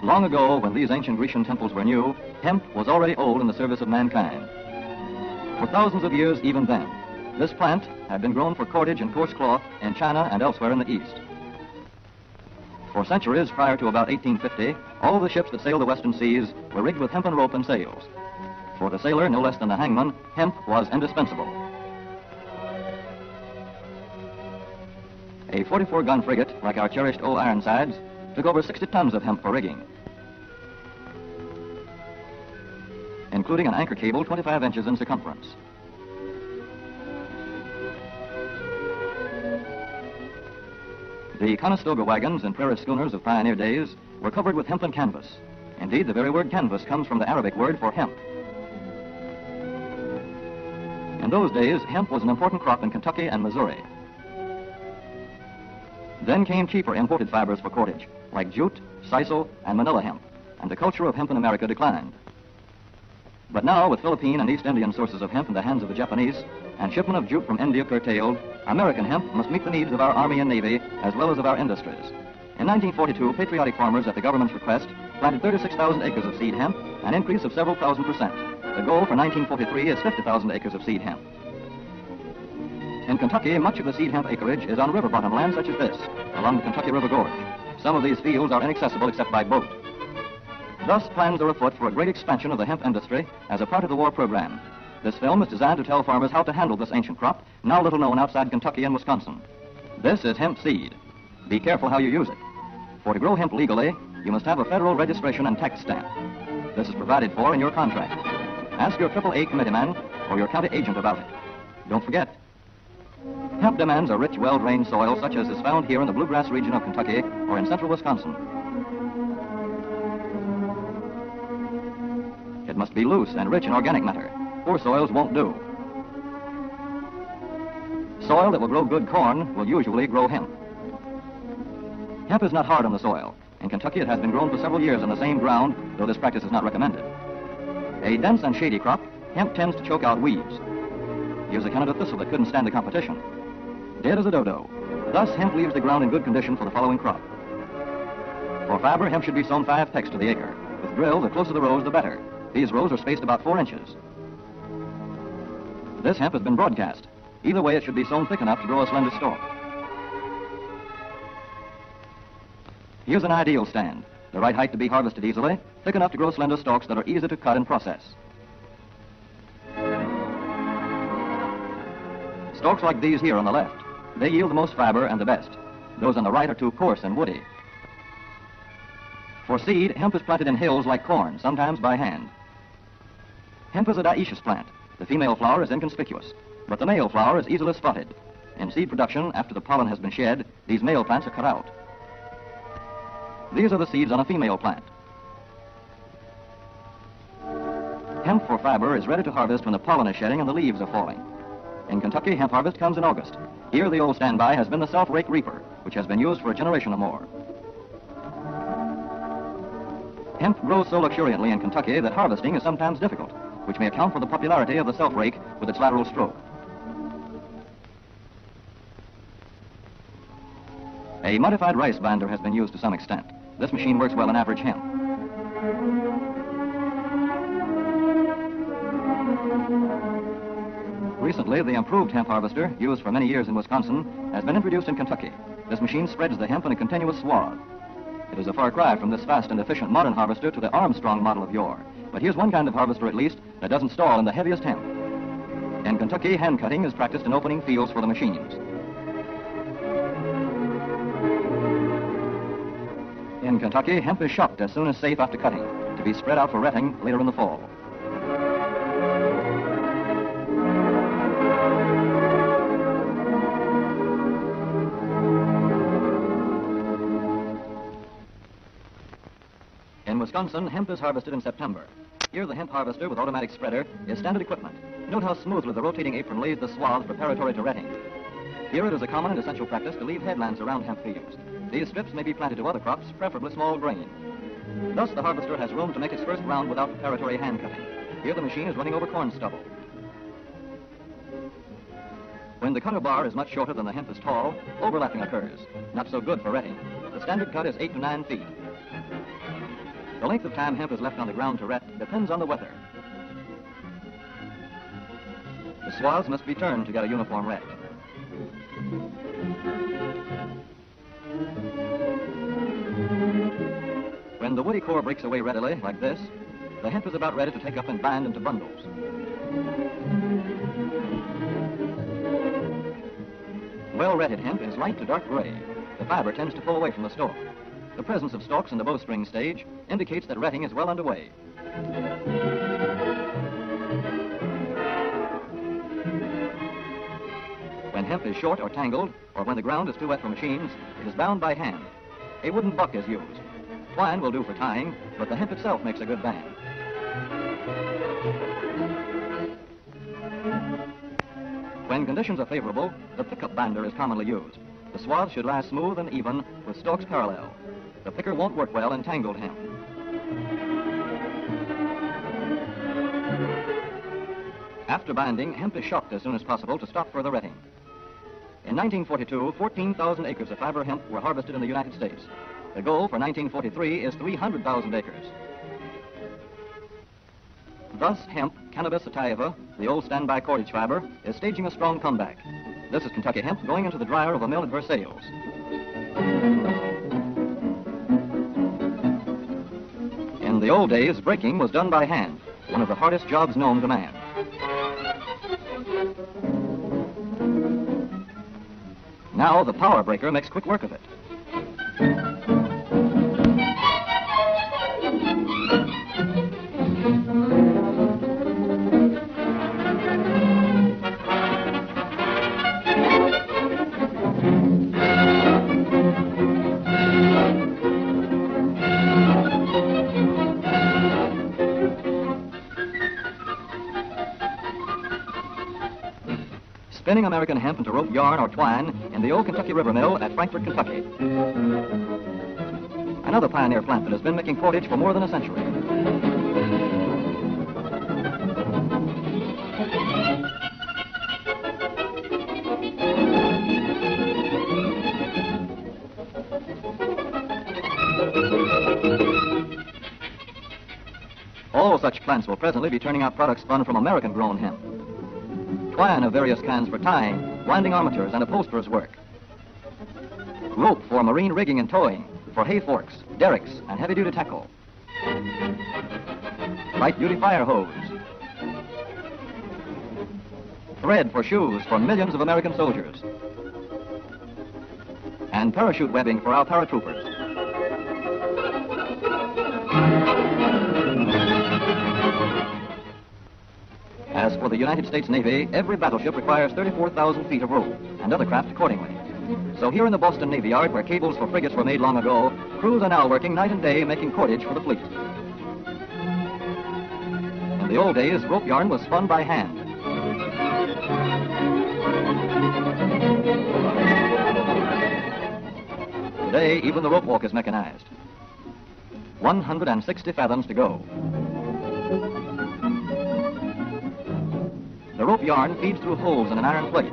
Long ago, when these ancient Grecian temples were new, hemp was already old in the service of mankind. For thousands of years even then, this plant had been grown for cordage and coarse cloth in China and elsewhere in the East. For centuries prior to about 1850, all the ships that sailed the western seas were rigged with hempen rope and sails. For the sailor, no less than the hangman, hemp was indispensable. A 44-gun frigate, like our cherished old Ironsides, took over 60 tons of hemp for rigging, including an anchor cable 25 inches in circumference. The Conestoga wagons and prairie schooners of pioneer days were covered with hempen canvas. Indeed, the very word canvas comes from the Arabic word for hemp. In those days, hemp was an important crop in Kentucky and Missouri. Then came cheaper imported fibers for cordage, like jute, sisal, and manila hemp, and the culture of hemp in America declined. But now, with Philippine and East Indian sources of hemp in the hands of the Japanese, and shipment of jute from India curtailed, American hemp must meet the needs of our Army and Navy, as well as of our industries. In 1942, patriotic farmers, at the government's request, planted 36,000 acres of seed hemp, an increase of several thousand percent. The goal for 1943 is 50,000 acres of seed hemp. In Kentucky, much of the seed hemp acreage is on river bottom land such as this, along the Kentucky River Gorge. Some of these fields are inaccessible except by boat. Thus, plans are afoot for a great expansion of the hemp industry as a part of the war program. This film is designed to tell farmers how to handle this ancient crop, now little known outside Kentucky and Wisconsin. This is hemp seed. Be careful how you use it. For to grow hemp legally, you must have a federal registration and tax stamp. This is provided for in your contract. Ask your AAA committeeman or your county agent about it. Don't forget, hemp demands a rich, well-drained soil such as is found here in the bluegrass region of Kentucky or in central Wisconsin. It must be loose and rich in organic matter. Poor soils won't do. Soil that will grow good corn will usually grow hemp. Hemp is not hard on the soil. In Kentucky, it has been grown for several years on the same ground, though this practice is not recommended. A dense and shady crop, hemp tends to choke out weeds. Here's a Canada thistle that couldn't stand the competition. Dead as a dodo. Thus, hemp leaves the ground in good condition for the following crop. For fiber, hemp should be sown 5 pecks to the acre. With drill, the closer the rows, the better. These rows are spaced about 4 inches. This hemp has been broadcast. Either way, it should be sown thick enough to grow a slender stalk. Here's an ideal stand. The right height to be harvested easily, thick enough to grow slender stalks that are easy to cut and process. Stalks like these here on the left, they yield the most fiber and the best. Those on the right are too coarse and woody. For seed, hemp is planted in hills like corn, sometimes by hand. Hemp is a dioecious plant. The female flower is inconspicuous, but the male flower is easily spotted. In seed production, after the pollen has been shed, these male plants are cut out. These are the seeds on a female plant. Hemp for fiber is ready to harvest when the pollen is shedding and the leaves are falling. In Kentucky, hemp harvest comes in August. Here, the old standby has been the self-rake reaper, which has been used for a generation or more. Hemp grows so luxuriantly in Kentucky that harvesting is sometimes difficult, which may account for the popularity of the self-rake with its lateral stroke. A modified rice binder has been used to some extent. This machine works well in average hemp. Recently, the improved hemp harvester, used for many years in Wisconsin, has been introduced in Kentucky. This machine spreads the hemp in a continuous swath. It is a far cry from this fast and efficient modern harvester to the Armstrong model of yore. But here's one kind of harvester, at least, that doesn't stall in the heaviest hemp. In Kentucky, hand cutting is practiced in opening fields for the machines. In Kentucky, hemp is shucked as soon as safe after cutting, to be spread out for retting later in the fall. In Wisconsin, hemp is harvested in September. Here, the hemp harvester with automatic spreader is standard equipment. Note how smoothly the rotating apron lays the swaths preparatory to retting. Here it is a common and essential practice to leave headlands around hemp fields. These strips may be planted to other crops, preferably small grain. Thus, the harvester has room to make its first round without preparatory hand cutting. Here the machine is running over corn stubble. When the cutter bar is much shorter than the hemp is tall, overlapping occurs. Not so good for retting. The standard cut is 8 to 9 feet. The length of time hemp is left on the ground to rot depends on the weather. The swaths must be turned to get a uniform ret. When the woody core breaks away readily, like this, the hemp is about ready to take up and bind into bundles. Well-retted hemp is light to dark gray. The fiber tends to pull away from the stalk. The presence of stalks in the bowstring stage indicates that retting is well underway. When hemp is short or tangled, or when the ground is too wet for machines, it is bound by hand. A wooden buck is used. Twine will do for tying, but the hemp itself makes a good band. When conditions are favorable, the pickup binder is commonly used. The swaths should lie smooth and even, with stalks parallel. The picker won't work well in tangled hemp. After binding, hemp is shocked as soon as possible to stop further retting. In 1942, 14,000 acres of fiber hemp were harvested in the United States. The goal for 1943 is 300,000 acres. Thus, hemp, Cannabis sativa, the old standby cordage fiber, is staging a strong comeback. This is Kentucky hemp going into the dryer of a mill at Versailles. In the old days, breaking was done by hand, one of the hardest jobs known to man. Now the power breaker makes quick work of it. Spinning American hemp into rope yarn or twine in the old Kentucky River Mill at Frankfort, Kentucky. Another pioneer plant that has been making cordage for more than a century. All such plants will presently be turning out products spun from American-grown hemp. Twine of various kinds for tying, winding armatures, and upholsterers' work. Rope for marine rigging and towing, for hay forks, derricks, and heavy-duty tackle. Light-duty fire hose. Thread for shoes for millions of American soldiers. And parachute webbing for our paratroopers. As for the United States Navy, every battleship requires 34,000 feet of rope, and other craft accordingly. So here in the Boston Navy Yard, where cables for frigates were made long ago, crews are now working night and day making cordage for the fleet. In the old days, rope yarn was spun by hand. Today, even the rope walk is mechanized. 160 fathoms to go. The rope yarn feeds through holes in an iron plate.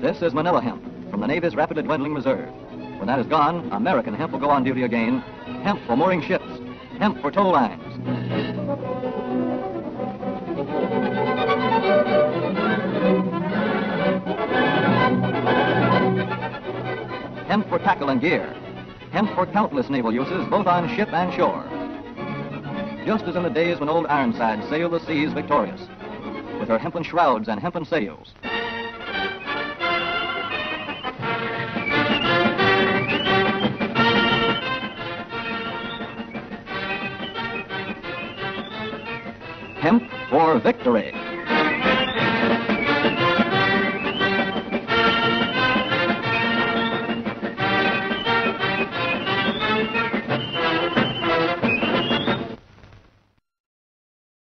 This is Manila hemp from the Navy's rapidly dwindling reserve. When that is gone, American hemp will go on duty again. Hemp for mooring ships. Hemp for tow lines. Hemp for tackle and gear. Hemp for countless naval uses, both on ship and shore. Just as in the days when old Ironside sailed the seas victorious, with her hempen shrouds and hempen sails. Hemp for victory.